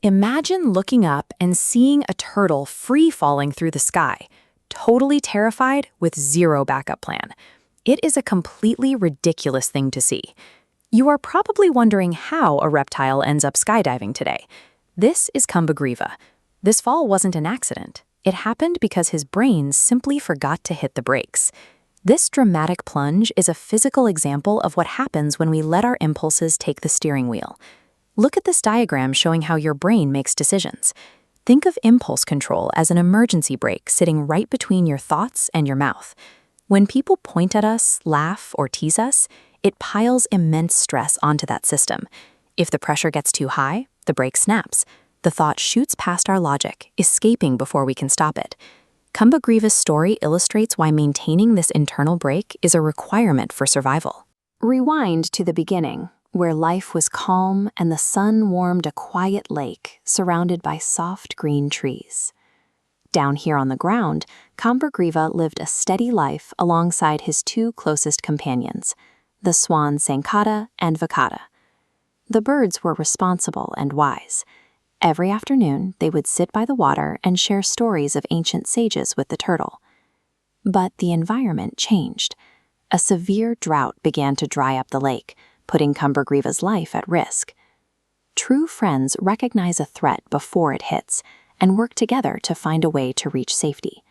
Imagine looking up and seeing a turtle free falling through the sky, totally terrified with zero backup plan. It is a completely ridiculous thing to see. You are probably wondering how a reptile ends up skydiving today. This is Kambugriva. This fall wasn't an accident. It happened because his brain simply forgot to hit the brakes. This dramatic plunge is a physical example of what happens when we let our impulses take the steering wheel. Look at this diagram showing how your brain makes decisions. Think of impulse control as an emergency brake sitting right between your thoughts and your mouth. When people point at us, laugh, or tease us, it piles immense stress onto that system. If the pressure gets too high, the brake snaps. The thought shoots past our logic, escaping before we can stop it. Kambugriva's story illustrates why maintaining this internal brake is a requirement for survival. Rewind to the beginning, where life was calm and the sun warmed a quiet lake surrounded by soft green trees. Down here on the ground, Kambugriva lived a steady life alongside his two closest companions, the swans Sankata and Vikata. The birds were responsible and wise. Every afternoon, they would sit by the water and share stories of ancient sages with the turtle. But the environment changed. A severe drought began to dry up the lake, putting Kambugriva's life at risk. True friends recognize a threat before it hits and work together to find a way to reach safety.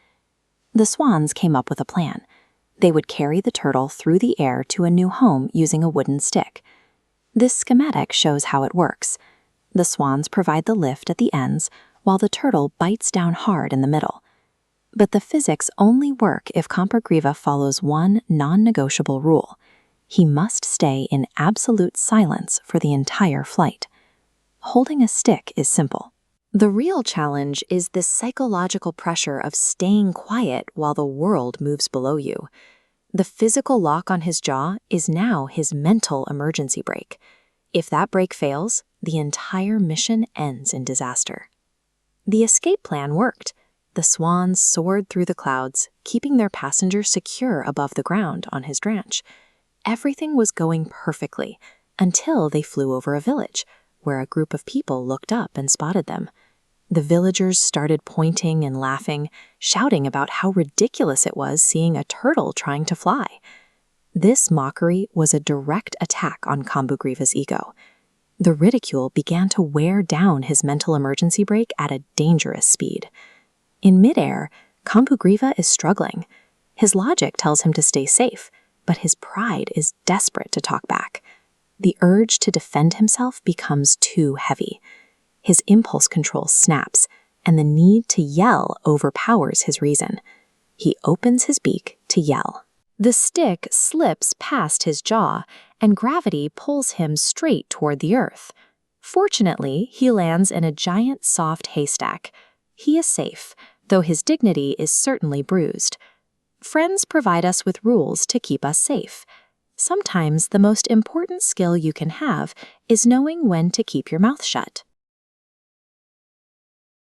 The swans came up with a plan. They would carry the turtle through the air to a new home using a wooden stick. This schematic shows how it works. The swans provide the lift at the ends, while the turtle bites down hard in the middle. But the physics only work if Kambugriva follows one non-negotiable rule. He must stay in absolute silence for the entire flight. Holding a stick is simple. The real challenge is the psychological pressure of staying quiet while the world moves below you. The physical lock on his jaw is now his mental emergency brake. If that brake fails, the entire mission ends in disaster. The escape plan worked. The swans soared through the clouds, keeping their passengers secure above the ground on his branch. Everything was going perfectly until they flew over a village, where a group of people looked up and spotted them. The villagers started pointing and laughing, shouting about how ridiculous it was seeing a turtle trying to fly. This mockery was a direct attack on Kambugriva's ego. The ridicule began to wear down his mental emergency brake at a dangerous speed. In midair, Kambugriva is struggling. His logic tells him to stay safe, but his pride is desperate to talk back. The urge to defend himself becomes too heavy. His impulse control snaps, and the need to yell overpowers his reason. He opens his beak to yell. The stick slips past his jaw, and gravity pulls him straight toward the earth. Fortunately, he lands in a giant soft haystack. He is safe, though his dignity is certainly bruised. Friends provide us with rules to keep us safe. Sometimes the most important skill you can have is knowing when to keep your mouth shut.